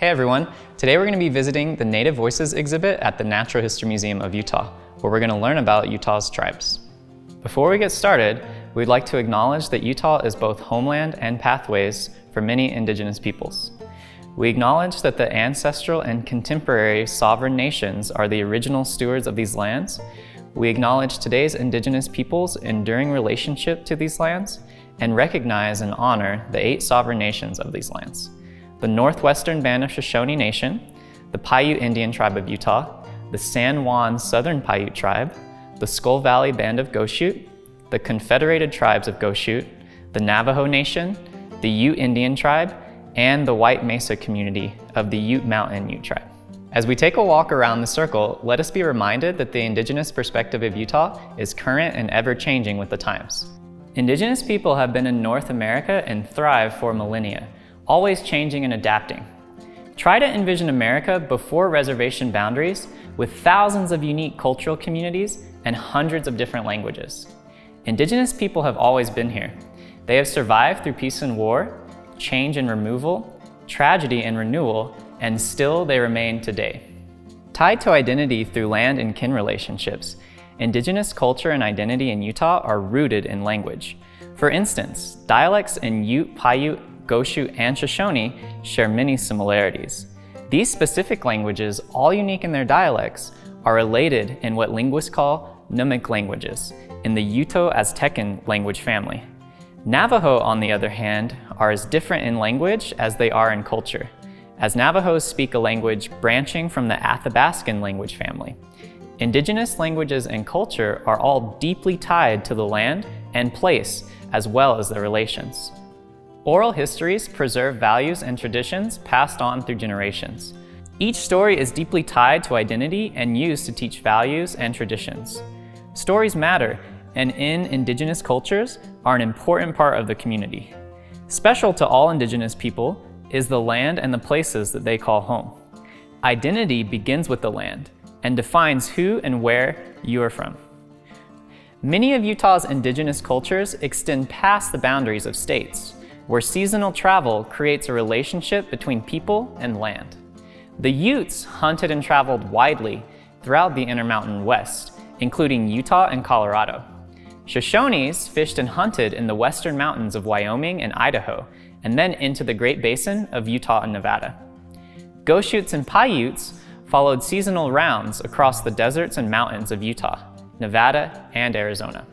Hey everyone, today we're going to be visiting the Native Voices exhibit at the Natural History Museum of Utah, where we're going to learn about Utah's tribes. Before we get started, we'd like to acknowledge that Utah is both homeland and pathways for many indigenous peoples. We acknowledge that the ancestral and contemporary sovereign nations are the original stewards of these lands. We acknowledge today's indigenous peoples' enduring relationship to these lands and recognize and honor the 8 sovereign nations of these lands: the Northwestern Band of Shoshone Nation, the Paiute Indian Tribe of Utah, the San Juan Southern Paiute Tribe, the Skull Valley Band of Goshute, the Confederated Tribes of Goshute, the Navajo Nation, the Ute Indian Tribe, and the White Mesa community of the Ute Mountain Ute Tribe. As we take a walk around the circle, let us be reminded that the indigenous perspective of Utah is current and ever-changing with the times. Indigenous people have been in North America and thrived for millennia, always changing and adapting. Try to envision America before reservation boundaries, with thousands of unique cultural communities and hundreds of different languages. Indigenous people have always been here. They have survived through peace and war, change and removal, tragedy and renewal, and still they remain today. Tied to identity through land and kin relationships, indigenous culture and identity in Utah are rooted in language. For instance, dialects in Ute, Paiute, Goshute, and Shoshone share many similarities. These specific languages, all unique in their dialects, are related in what linguists call Numic languages in the Uto-Aztecan language family. Navajo, on the other hand, are as different in language as they are in culture, as Navajos speak a language branching from the Athabascan language family. Indigenous languages and culture are all deeply tied to the land and place, as well as their relations. Oral histories preserve values and traditions passed on through generations. Each story is deeply tied to identity and used to teach values and traditions. Stories matter, and in indigenous cultures are an important part of the community. Special to all indigenous people is the land and the places that they call home. Identity begins with the land and defines who and where you are from. Many of Utah's indigenous cultures extend past the boundaries of states, where seasonal travel creates a relationship between people and land. The Utes hunted and traveled widely throughout the Intermountain West, including Utah and Colorado. Shoshones fished and hunted in the western mountains of Wyoming and Idaho, and then into the Great Basin of Utah and Nevada. Goshutes and Paiutes followed seasonal rounds across the deserts and mountains of Utah, Nevada, and Arizona.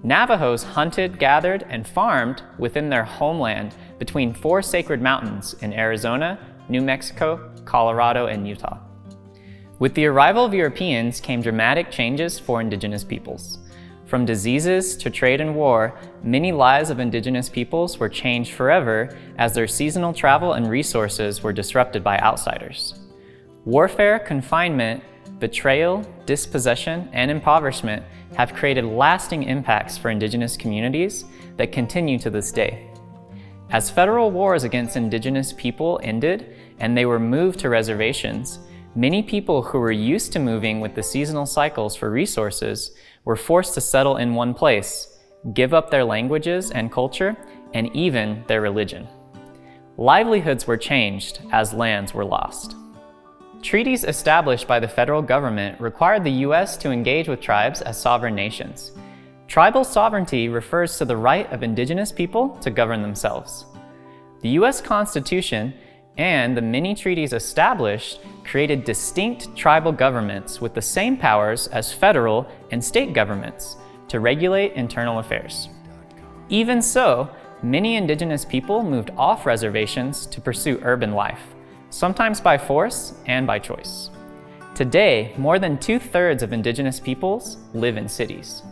Navajos hunted, gathered, and farmed within their homeland between 4 sacred mountains in Arizona, New Mexico, Colorado, and Utah. With the arrival of Europeans came dramatic changes for indigenous peoples. From diseases to trade and war, many lives of indigenous peoples were changed forever as their seasonal travel and resources were disrupted by outsiders. Warfare, confinement, betrayal, dispossession, and impoverishment have created lasting impacts for indigenous communities that continue to this day. As federal wars against indigenous people ended and they were moved to reservations, many people who were used to moving with the seasonal cycles for resources were forced to settle in one place, give up their languages and culture, and even their religion. Livelihoods were changed as lands were lost. Treaties established by the federal government required the U.S. to engage with tribes as sovereign nations. Tribal sovereignty refers to the right of indigenous people to govern themselves. The U.S. Constitution and the many treaties established created distinct tribal governments with the same powers as federal and state governments to regulate internal affairs. Even so, many indigenous people moved off reservations to pursue urban life, sometimes by force and by choice. Today, more than 2/3 of indigenous peoples live in cities.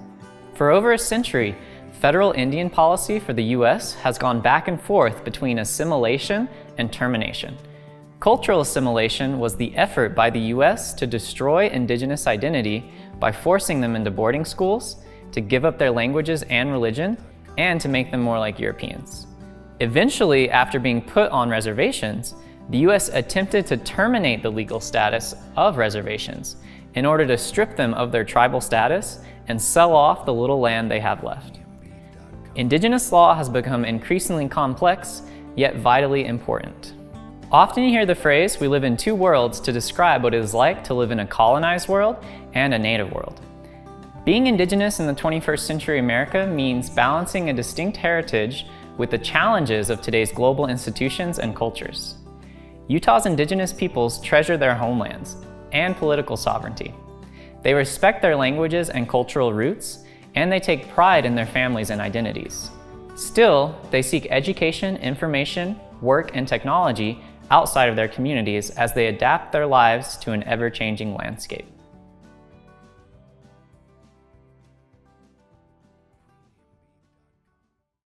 For over a century, federal Indian policy for the U.S. has gone back and forth between assimilation and termination. Cultural assimilation was the effort by the U.S. to destroy indigenous identity by forcing them into boarding schools, to give up their languages and religion, and to make them more like Europeans. Eventually, after being put on reservations, the U.S. attempted to terminate the legal status of reservations in order to strip them of their tribal status and sell off the little land they have left. Indigenous law has become increasingly complex, yet vitally important. Often you hear the phrase, "we live in two worlds," to describe what it is like to live in a colonized world and a native world. Being indigenous in the 21st century America means balancing a distinct heritage with the challenges of today's global institutions and cultures. Utah's indigenous peoples treasure their homelands and political sovereignty. They respect their languages and cultural roots, and they take pride in their families and identities. Still, they seek education, information, work, and technology outside of their communities as they adapt their lives to an ever-changing landscape.